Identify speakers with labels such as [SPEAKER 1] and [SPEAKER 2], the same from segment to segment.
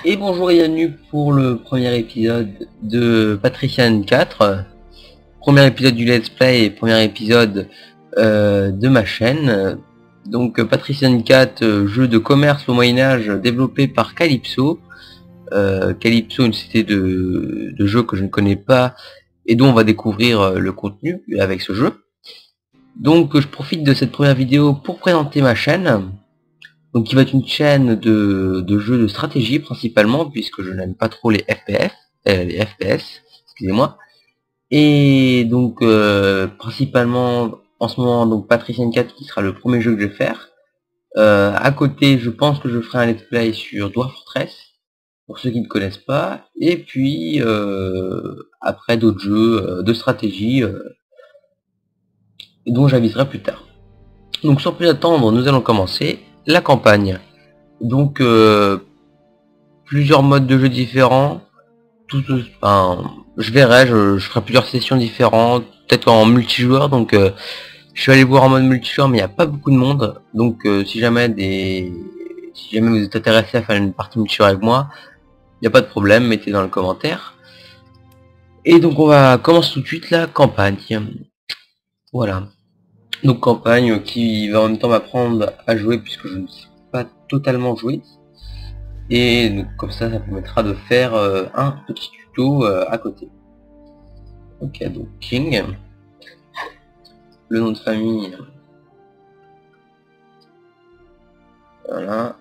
[SPEAKER 1] Et bonjour et bienvenue pour le premier épisode de Patrician 4. Premier épisode du Let's Play et premier épisode de ma chaîne. Donc Patrician 4, jeu de commerce au Moyen-Âge développé par Calypso. Calypso, une société de jeux que je ne connais pas et dont on va découvrir le contenu avec ce jeu. Donc je profite de cette première vidéo pour présenter ma chaîne. Donc qui va être une chaîne de jeux de stratégie principalement, puisque je n'aime pas trop les FPS, excusez-moi. Et donc principalement en ce moment donc Patrician 4 qui sera le premier jeu que je vais faire. À côté, je pense que je ferai un let's play sur Dwarf Fortress, pour ceux qui ne connaissent pas, et puis après d'autres jeux de stratégie dont j'aviserai plus tard. Donc sans plus attendre, nous allons commencer la campagne. Donc plusieurs modes de jeu différents. Je verrai, je ferai plusieurs sessions différentes, peut-être en multijoueur. Donc je suis allé voir en mode multijoueur, mais il n'y a pas beaucoup de monde. Donc si jamais vous êtes intéressé à faire une partie multijoueur avec moi, il n'y a pas de problème, mettez dans le commentaire. Et donc on va commencer tout de suite la campagne. Voilà. Donc campagne qui va en même temps m'apprendre à jouer puisque je ne sais pas totalement jouer. Et donc comme ça permettra de faire un petit tuto à côté. Ok, donc King. Le nom de famille. Voilà.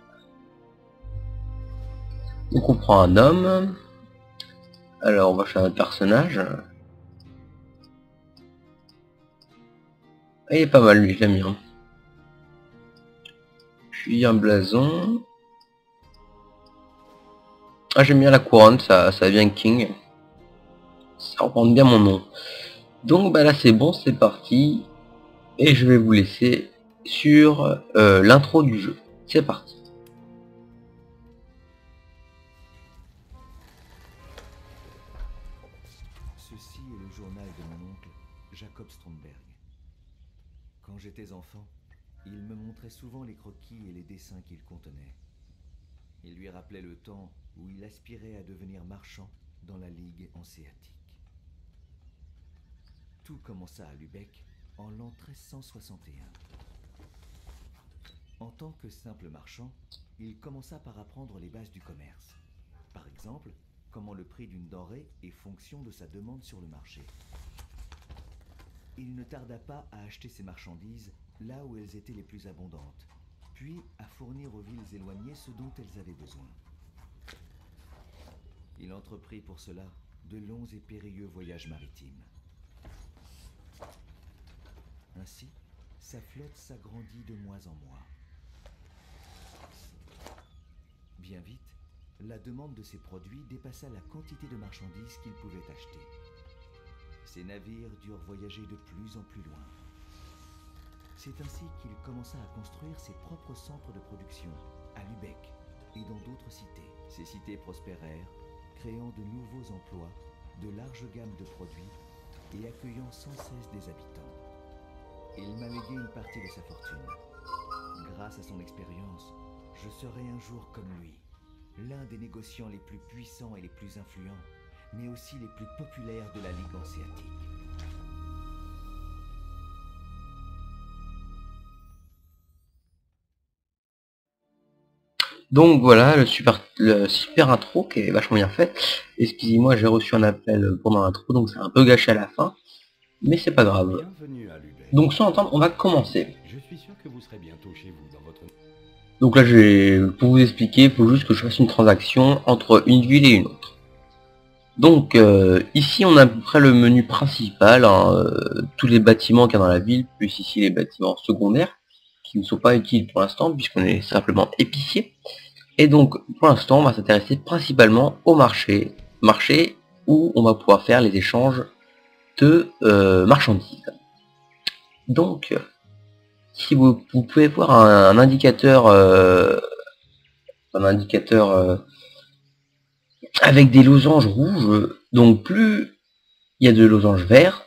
[SPEAKER 1] Donc on prend un homme. Alors on va faire un personnage. Il est pas mal lui, je l'aime bien. Puis un blason. Ah, j'aime bien la couronne, ça vient King. Ça reprend bien mon nom. Donc bah là c'est bon, c'est parti. Et je vais vous laisser sur l'intro du jeu. C'est parti.
[SPEAKER 2] Ceci est le journal de mon oncle, Jacob Stromberg. Quand j'étais enfant, il me montrait souvent les croquis et les dessins qu'il contenait. Il lui rappelait le temps où il aspirait à devenir marchand dans la Ligue hanséatique. Tout commença à Lübeck en l'an 1361. En tant que simple marchand, il commença par apprendre les bases du commerce. Par exemple, comment le prix d'une denrée est fonction de sa demande sur le marché. Il ne tarda pas à acheter ses marchandises là où elles étaient les plus abondantes, puis à fournir aux villes éloignées ce dont elles avaient besoin. Il entreprit pour cela de longs et périlleux voyages maritimes. Ainsi, sa flotte s'agrandit de mois en mois. Bien vite, la demande de ses produits dépassa la quantité de marchandises qu'il pouvait acheter. Ses navires durent voyager de plus en plus loin. C'est ainsi qu'il commença à construire ses propres centres de production, à Lübeck et dans d'autres cités. Ces cités prospérèrent, créant de nouveaux emplois, de larges gammes de produits et accueillant sans cesse des habitants. Il m'a légué une partie de sa fortune. Grâce à son expérience, je serai un jour comme lui, l'un des négociants les plus puissants et les plus influents, mais aussi les plus populaires de la Ligue hanséatique.
[SPEAKER 1] Donc voilà, le super intro qui est vachement bien fait. Excusez-moi, j'ai reçu un appel pendant l'intro, donc c'est un peu gâché à la fin. Mais c'est pas grave.
[SPEAKER 3] Bienvenue à Lübeck.
[SPEAKER 1] Donc sans attendre, on va commencer.
[SPEAKER 3] Je suis sûr que vous serez bientôt chez vous dans votre...
[SPEAKER 1] Donc là, pour vous expliquer, il faut juste que je fasse une transaction entre une ville et une autre. Donc ici, on a à peu près le menu principal, hein, tous les bâtiments qu'il y a dans la ville, plus ici les bâtiments secondaires, qui ne sont pas utiles pour l'instant, puisqu'on est simplement épicier. Et donc, pour l'instant, on va s'intéresser principalement au marché où on va pouvoir faire les échanges de marchandises. Donc, si vous pouvez voir un indicateur, avec des losanges rouges, donc plus il y a de losanges verts,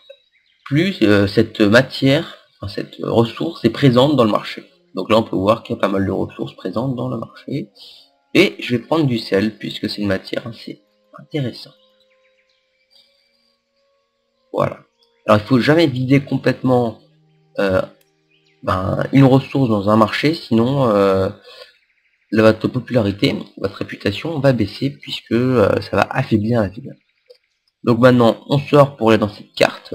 [SPEAKER 1] plus cette matière, enfin, cette ressource est présente dans le marché. Donc là, on peut voir qu'il y a pas mal de ressources présentes dans le marché. Et je vais prendre du sel, puisque c'est une matière assez intéressante. Voilà. Alors il faut jamais vider complètement une ressource dans un marché, sinon votre popularité, votre réputation va baisser, puisque ça va affaiblir la ville. Donc maintenant on sort pour aller dans cette carte,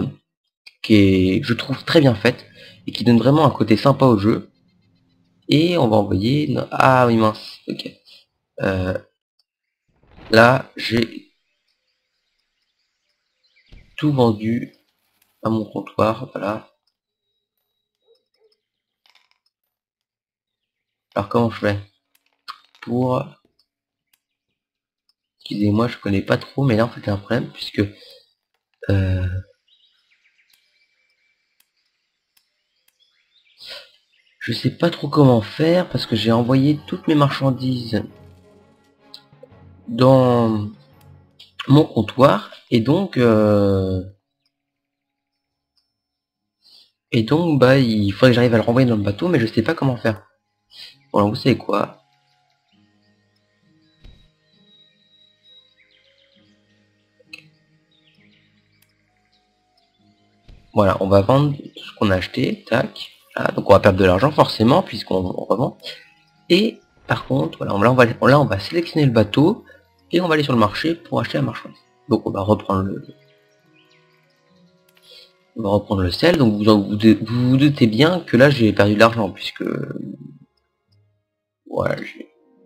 [SPEAKER 1] qui est, je trouve, très bien faite, et qui donne vraiment un côté sympa au jeu. Et on va envoyer... Ah oui mince, ok. Là j'ai tout vendu à mon comptoir, voilà. Alors comment je fais pour... Excusez-moi, je connais pas trop, mais là en fait il y a un problème, puisque... je sais pas trop comment faire, parce que j'ai envoyé toutes mes marchandises dans mon comptoir, et donc bah il faudrait que j'arrive à le renvoyer dans le bateau, mais je sais pas comment faire. Bon alors vous savez quoi, voilà, on va vendre tout ce qu'on a acheté, tac, là, donc on va perdre de l'argent forcément puisqu'on revend. Et par contre, voilà, là on va sélectionner le bateau et on va aller sur le marché pour acheter la marchandise. Donc on va reprendre le sel. Donc vous doutez bien que là j'ai perdu de l'argent puisque voilà,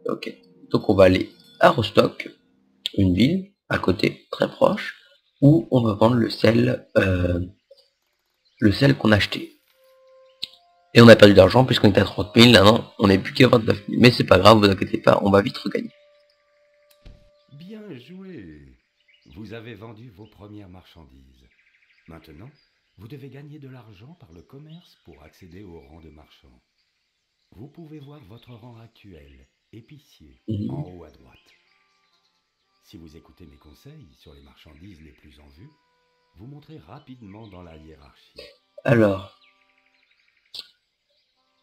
[SPEAKER 1] ok. Donc on va aller à Rostock, une ville à côté, très proche, où on va vendre le sel qu'on a acheté. Et on a perdu d'argent puisqu'on était à 30 000, là non, on n'est plus qu'à 29 000. Mais c'est pas grave, vous inquiétez pas, on va vite regagner.
[SPEAKER 3] Bien joué. Vous avez vendu vos premières marchandises. Maintenant, vous devez gagner de l'argent par le commerce pour accéder au rang de marchand. Vous pouvez voir votre rang actuel, épicier, en haut à droite. Si vous écoutez mes conseils sur les marchandises les plus en vue, vous montrez rapidement dans la hiérarchie.
[SPEAKER 1] Alors,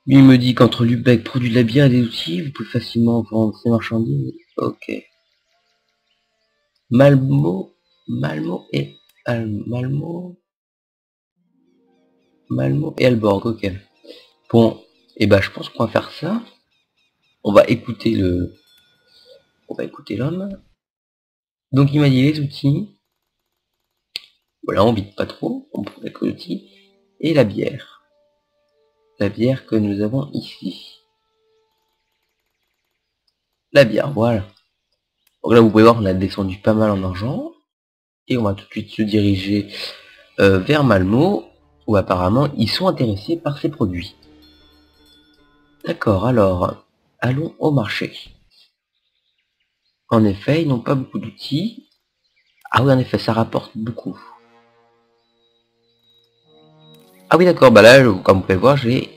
[SPEAKER 1] lui me dit qu'entre Lubeck produit de la bière et des outils, vous pouvez facilement vendre ces marchandises. Ok. Malmo et Alborg, ok. Bon, et bah je pense qu'on va faire ça. On va écouter l'homme. Donc il m'a dit les outils. Voilà, on vide pas trop, on prend les outils. Et la bière. La bière que nous avons ici. La bière, voilà. Donc là vous pouvez voir on a descendu pas mal en argent. Et on va tout de suite se diriger vers Malmo, où apparemment ils sont intéressés par ces produits. D'accord, alors allons au marché. En effet, ils n'ont pas beaucoup d'outils. Ah oui, en effet, ça rapporte beaucoup. Ah oui, d'accord, bah là, comme vous pouvez voir, j'ai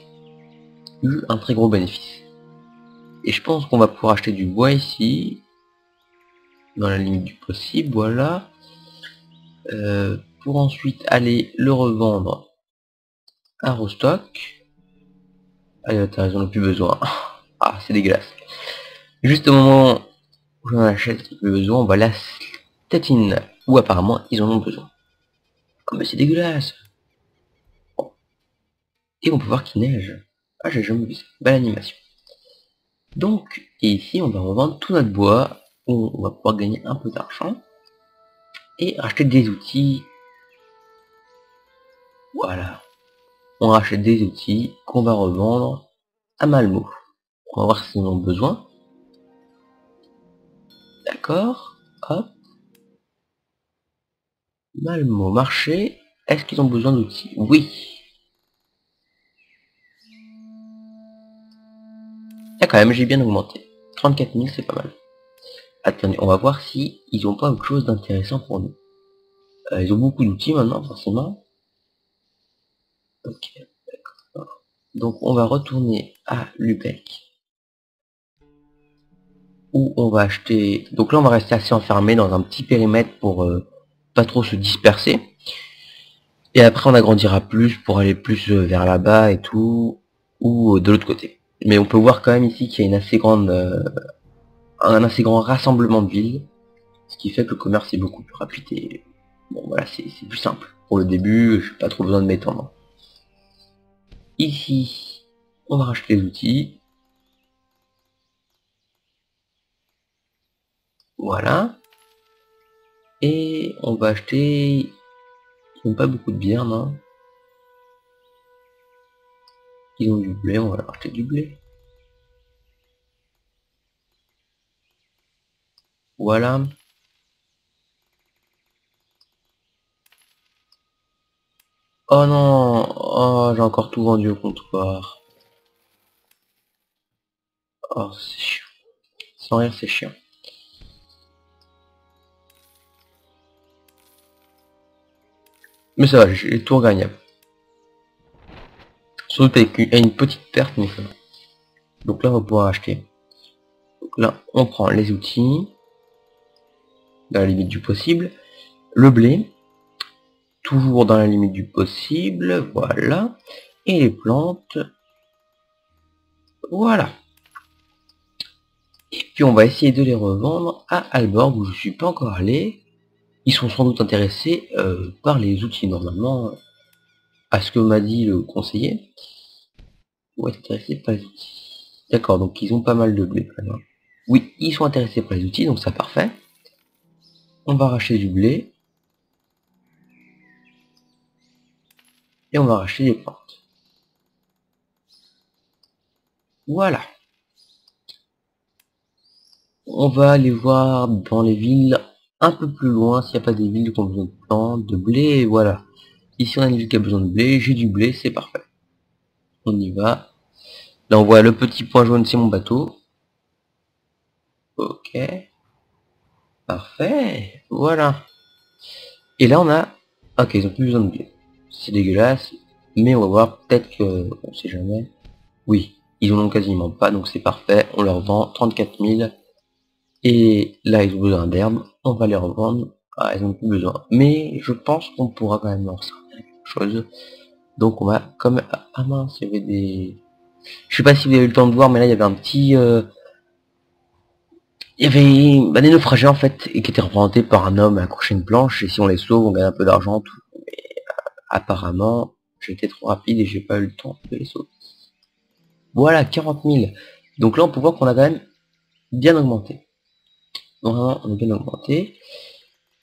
[SPEAKER 1] eu un très gros bénéfice. Et je pense qu'on va pouvoir acheter du bois ici, dans la limite du possible, voilà. Pour ensuite aller le revendre à Rostock. Ah, t'as raison, on n'a plus besoin. Ah, c'est dégueulasse. Juste au moment où j'en achète plus besoin, on va la Stettin, où apparemment ils en ont besoin. Oh, mais c'est dégueulasse. Bon. Et on peut voir qu'il neige. Ah, j'ai jamais vu ça. Belle animation. Donc, et ici, on va revendre tout notre bois, où on va pouvoir gagner un peu d'argent, et acheter des outils. Voilà. On rachète des outils qu'on va revendre à Malmo. On va voir s'ils en ont besoin. D'accord. Hop. Malmo, marché. Est-ce qu'ils ont besoin d'outils? Oui. Là quand même, j'ai bien augmenté. 34 000, c'est pas mal. Attendez, on va voir si ils ont pas autre chose d'intéressant pour nous. Ils ont beaucoup d'outils maintenant, forcément. Ok, d'accord. Donc on va retourner à Lubeck. Où on va acheter... Donc là on va rester assez enfermé dans un petit périmètre pour pas trop se disperser. Et après on agrandira plus pour aller plus vers là-bas et tout. Ou de l'autre côté. Mais on peut voir quand même ici qu'il y a une assez grande un assez grand rassemblement de villes, ce qui fait que le commerce est beaucoup plus rapide et bon voilà, c'est plus simple. Pour le début, je n'ai pas trop besoin de m'étendre. Ici, on va racheter les outils. Voilà. Et on va acheter... Ils n'ont pas beaucoup de bière, non? Ils ont du blé, on va leur acheter du blé. Voilà. Oh non, oh, j'ai encore tout vendu au comptoir. Oh, c'est chiant. Sans rire, c'est chiant. Mais ça va, j'ai tout regagnable. Surtout avec une petite perte, mais ça va. Donc là, on va pouvoir acheter. Donc là, on prend les outils, dans la limite du possible. Le blé, toujours dans la limite du possible, voilà. Et les plantes, voilà. Et puis on va essayer de les revendre à Alborg, où je suis pas encore allé. Ils sont sans doute intéressés par les outils, normalement, à ce que m'a dit le conseiller. Ouais, intéressés par les outils. D'accord, donc ils ont pas mal de blé quand même. Oui, ils sont intéressés par les outils, donc c'est parfait. On va racheter du blé. Et on va racheter des plantes. Voilà. On va aller voir dans les villes un peu plus loin s'il n'y a pas des villes qui ont besoin de plantes, de blé, et voilà. Ici on a une ville qui a besoin de blé, j'ai du blé, c'est parfait. On y va. Là on voit le petit point jaune, c'est mon bateau. Ok. Parfait. Voilà. Et là on a... Ok, ils ont plus besoin de blé. C'est dégueulasse. Mais on va voir, peut-être que... On sait jamais. Oui, ils en ont quasiment pas, donc c'est parfait. On leur vend 34 000. Et là ils ont besoin d'herbe. On va les revendre. Ah, ils ont plus besoin. Mais je pense qu'on pourra quand même leur servir quelque chose. Donc on va comme... Ah mince, il y avait des... Je sais pas si vous avez eu le temps de voir, mais là il y avait un petit... Il y avait des naufragés en fait, et qui étaient représentés par un homme accroché à une planche, et si on les sauve, on gagne un peu d'argent, tout. Mais apparemment, j'étais trop rapide et j'ai pas eu le temps de les sauver. Voilà, 40 000. Donc là on peut voir qu'on a quand même bien augmenté. Vraiment, on a bien augmenté.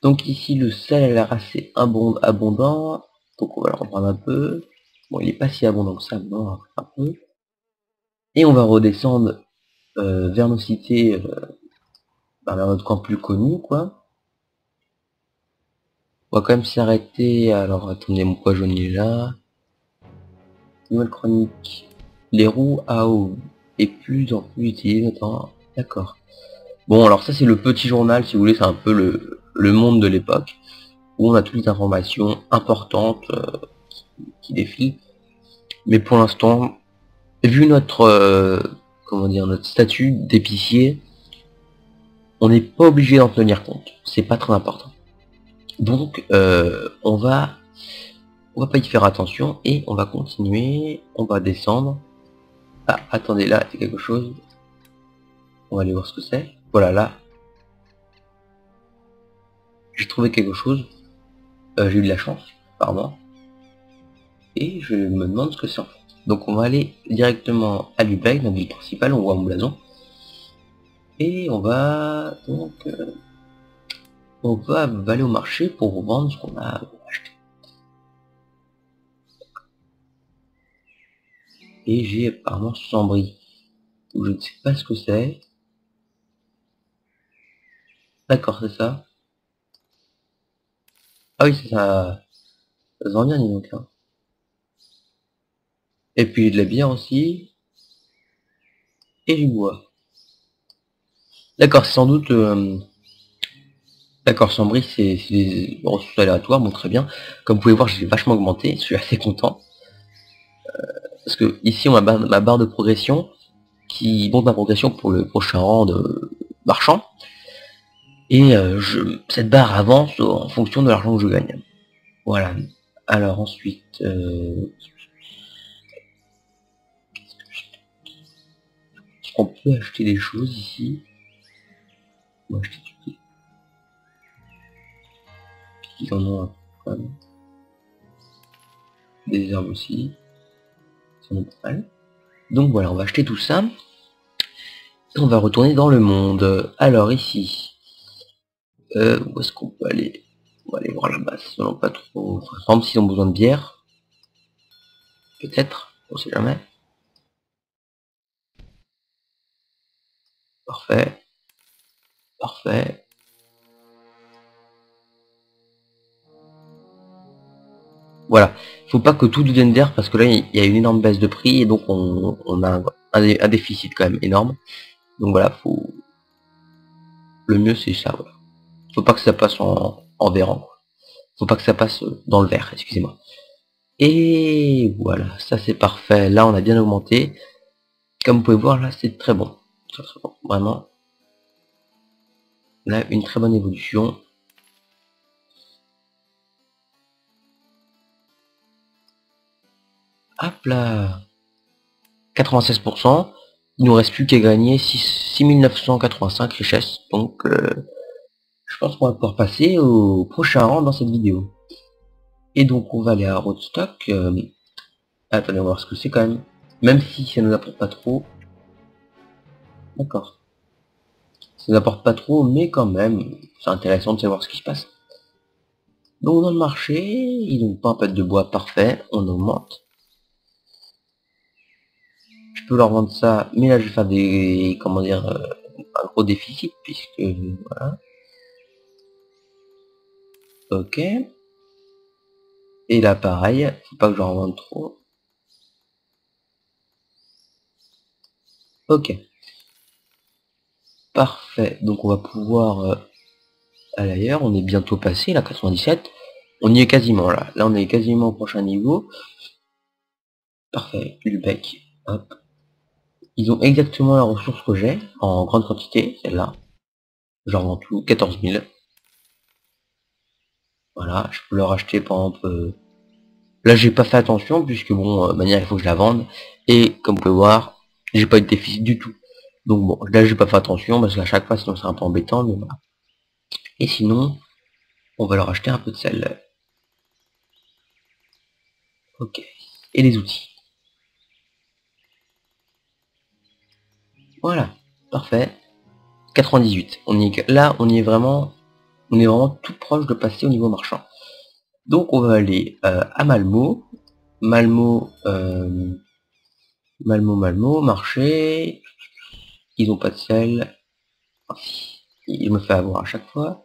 [SPEAKER 1] Donc ici le sel a l'air assez abondant, donc on va le reprendre un peu. Bon, il est pas si abondant que ça, mais on va reprendre un peu. Et on va redescendre vers nos cités, vers notre camp plus connu, quoi. On va quand même s'arrêter. Alors attendez, mon poids jaune il est là. Nouvelle chronique. Les roues à eau et plus en plus utilisées notamment. D'accord. Bon, alors ça c'est le petit journal, si vous voulez, c'est un peu le monde de l'époque, où on a toutes les informations importantes qui défilent. Mais pour l'instant, vu notre comment dire, notre statut d'épicier, on n'est pas obligé d'en tenir compte. C'est pas très important. Donc on va pas y faire attention et on va continuer. On va descendre. Ah, attendez, là c'est quelque chose. On va aller voir ce que c'est. Voilà, là j'ai trouvé quelque chose. J'ai eu de la chance, pardon. Et je me demande ce que c'est en fait. Donc on va aller directement à Lubeck, notre ville principale, on voit mon blason. Et on va donc aller au marché pour vendre ce qu'on a acheté. Et j'ai apparemment Chambry. Je ne sais pas ce que c'est. D'accord, c'est ça. Ah oui, c'est ça. Ça se vend bien, dis donc. Hein. Et puis de la bière aussi. Et du bois. D'accord, c'est sans doute... D'accord, Chambry, c'est des ressources aléatoires, bon très bien. Comme vous pouvez voir, j'ai vachement augmenté, je suis assez content. Parce que ici on a ma barre de progression qui monte ma progression pour le prochain rang de marchand. Et cette barre avance en fonction de l'argent que je gagne. Voilà. Alors ensuite... on peut acheter des choses ici. On va acheter du pied. Ils en ont un quand même. Des herbes aussi. Ils en ont pas mal. Donc voilà, on va acheter tout ça. Et on va retourner dans le monde. Alors ici. Où est-ce qu'on peut aller? On va aller voir là-bas, si on n'a pas trop. Par exemple, s'ils ont besoin de bière. Peut-être, on sait jamais. Parfait. Parfait. Voilà. Faut pas que tout devienne d'air parce que là il y a une énorme baisse de prix et donc on a un déficit quand même énorme. Donc voilà, faut. Le mieux c'est ça, voilà. Faut pas que ça passe en verre. Faut pas que ça passe dans le verre, excusez-moi. Et voilà, ça c'est parfait. Là on a bien augmenté. Comme vous pouvez voir là c'est très bon. Très très bon. Vraiment. Là une très bonne évolution. Hop là. 96%. Il nous reste plus qu'à gagner 6985 richesses. Donc je pense qu'on va pouvoir passer au prochain rang dans cette vidéo. Et donc on va aller à Roadstock. Attendez, on va voir ce que c'est quand même. Même si ça nous apporte pas trop. D'accord. Ça nous apporte pas trop, mais quand même, c'est intéressant de savoir ce qui se passe. Donc dans le marché, ils ont pas un pet de bois parfait, on augmente. Je peux leur vendre ça, mais là je vais faire des, comment dire, un gros déficit, puisque, voilà. Ok. Et là pareil, faut pas que j'en vende trop. Ok. Parfait, donc on va pouvoir aller ailleurs, on est bientôt passé, là 97. On y est quasiment là, là on est quasiment au prochain niveau. Parfait, Lubeck, hop. Ils ont exactement la ressource que j'ai, en grande quantité, celle-là. Genre en tout, 14 000. Voilà, je peux leur acheter par exemple... Là j'ai pas fait attention, puisque bon, de manière il faut que je la vende. Et comme vous pouvez voir, j'ai pas eu de déficit du tout. Donc bon, là j'ai pas fait attention, parce qu'à chaque fois sinon c'est un peu embêtant, mais voilà. Et sinon, on va leur acheter un peu de sel. Ok. Et les outils. Voilà, parfait. 98. Là, on est vraiment tout proche de passer au niveau marchand. Donc on va aller à Malmo. Malmo, marché. Ils ont pas de sel. Il me fait avoir à chaque fois.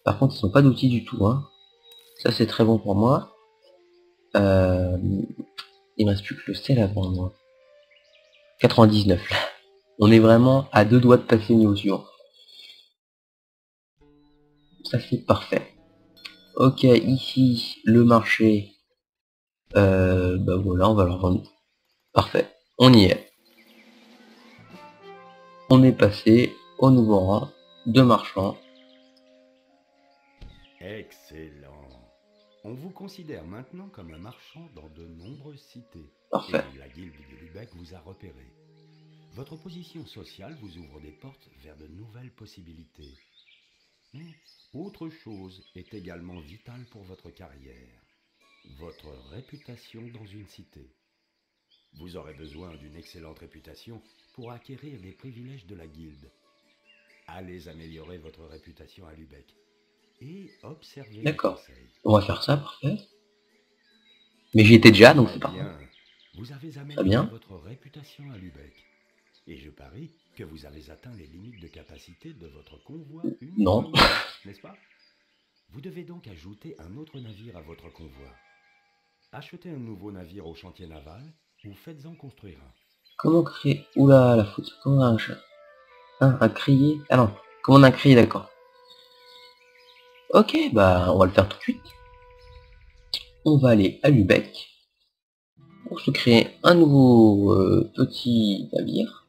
[SPEAKER 1] Par contre, ils n'ont pas d'outils du tout. Hein. Ça, c'est très bon pour moi. Il me reste plus que le sel à vendre. 99 là. On est vraiment à 2 doigts de passer au niveau suivant. Ça, c'est parfait. Ok, ici, le marché. Bah voilà, on va leur vendre. Parfait, on y est. On est passé au nouveau rang de marchand.
[SPEAKER 3] Excellent. On vous considère maintenant comme un marchand dans de nombreuses cités.
[SPEAKER 1] Parfait.
[SPEAKER 3] Et la guilde de Lubeck vous a repéré. Votre position sociale vous ouvre des portes vers de nouvelles possibilités. Mais autre chose est également vitale pour votre carrière. Votre réputation dans une cité. Vous aurez besoin d'une excellente réputation pour acquérir les privilèges de la guilde. Allez améliorer votre réputation à Lubeck et observez les conseils.
[SPEAKER 1] On va faire ça, parfait. Mais j'y étais déjà, donc c'est parfait.
[SPEAKER 3] Vous avez amélioré votre réputation à Lubeck. Et je parie que vous avez atteint les limites de capacité de votre convoi.
[SPEAKER 1] Non.
[SPEAKER 3] N'est-ce pas? Vous devez donc ajouter un autre navire à votre convoi. Achetez un nouveau navire au chantier naval ou faites-en construire un.
[SPEAKER 1] Comment créer... Oula, la faute. Comment un crier... Ah non. Comment un crier, d'accord. Ok, bah on va le faire tout de suite. On va aller à Lubeck pour se créer un nouveau petit navire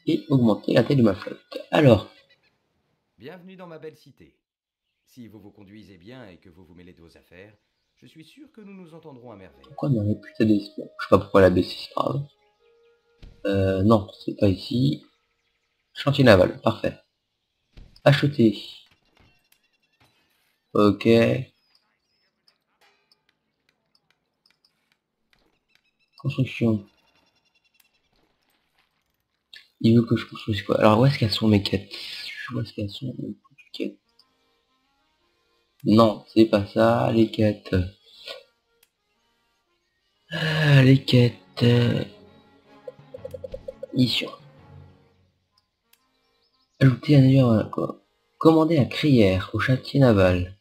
[SPEAKER 1] et augmenter la taille de ma flotte. Alors.
[SPEAKER 4] Bienvenue dans ma belle cité. Si vous vous conduisez bien et que vous vous mêlez de vos affaires, je suis sûr que nous nous entendrons à merveille.
[SPEAKER 1] Pourquoi ma réputation d'espion? Je sais pas pourquoi la baisser, c'est pas grave. Non, c'est pas ici. Chantier naval, parfait. Acheter. Ok. Construction. Il veut que je construise quoi? Alors où est-ce qu'elles sont mes quêtes? Où est-ce qu'elles sont mes quêtes? Non, c'est pas ça, les quêtes. Les quêtes. Mission. Ajouter un navire, quoi. Commander à Crière, au chantier naval.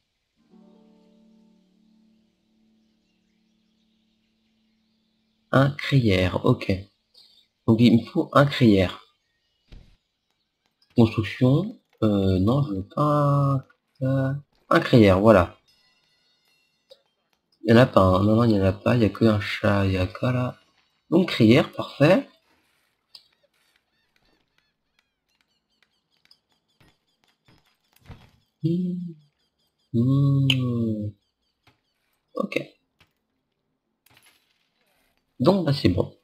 [SPEAKER 1] Un Crière, ok. Donc il me faut un Crière. Construction, non, je veux pas un Crière, voilà. Il y en a pas un, non, il y en a pas, il y a que un chat, il y a qu'à là. Donc Crière, parfait. Ok. Donc bah c'est bon.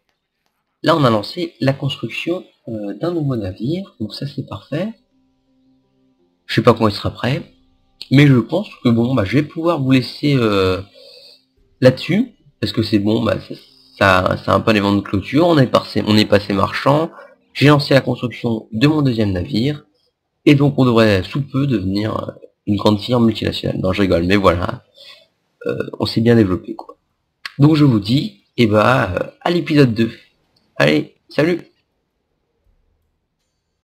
[SPEAKER 1] Là on a lancé la construction d'un nouveau navire, donc ça c'est parfait. Je sais pas quand il sera prêt, mais je pense que bon bah je vais pouvoir vous laisser là-dessus, parce que c'est bon, bah c'est un peu l'élément de clôture, on est passé marchand, j'ai lancé la construction de mon deuxième navire, et donc on devrait sous peu devenir une grande firme multinationale. Non je rigole, mais voilà, on s'est bien développé quoi. Donc je vous dis, et bah à l'épisode 2. Allez, salut!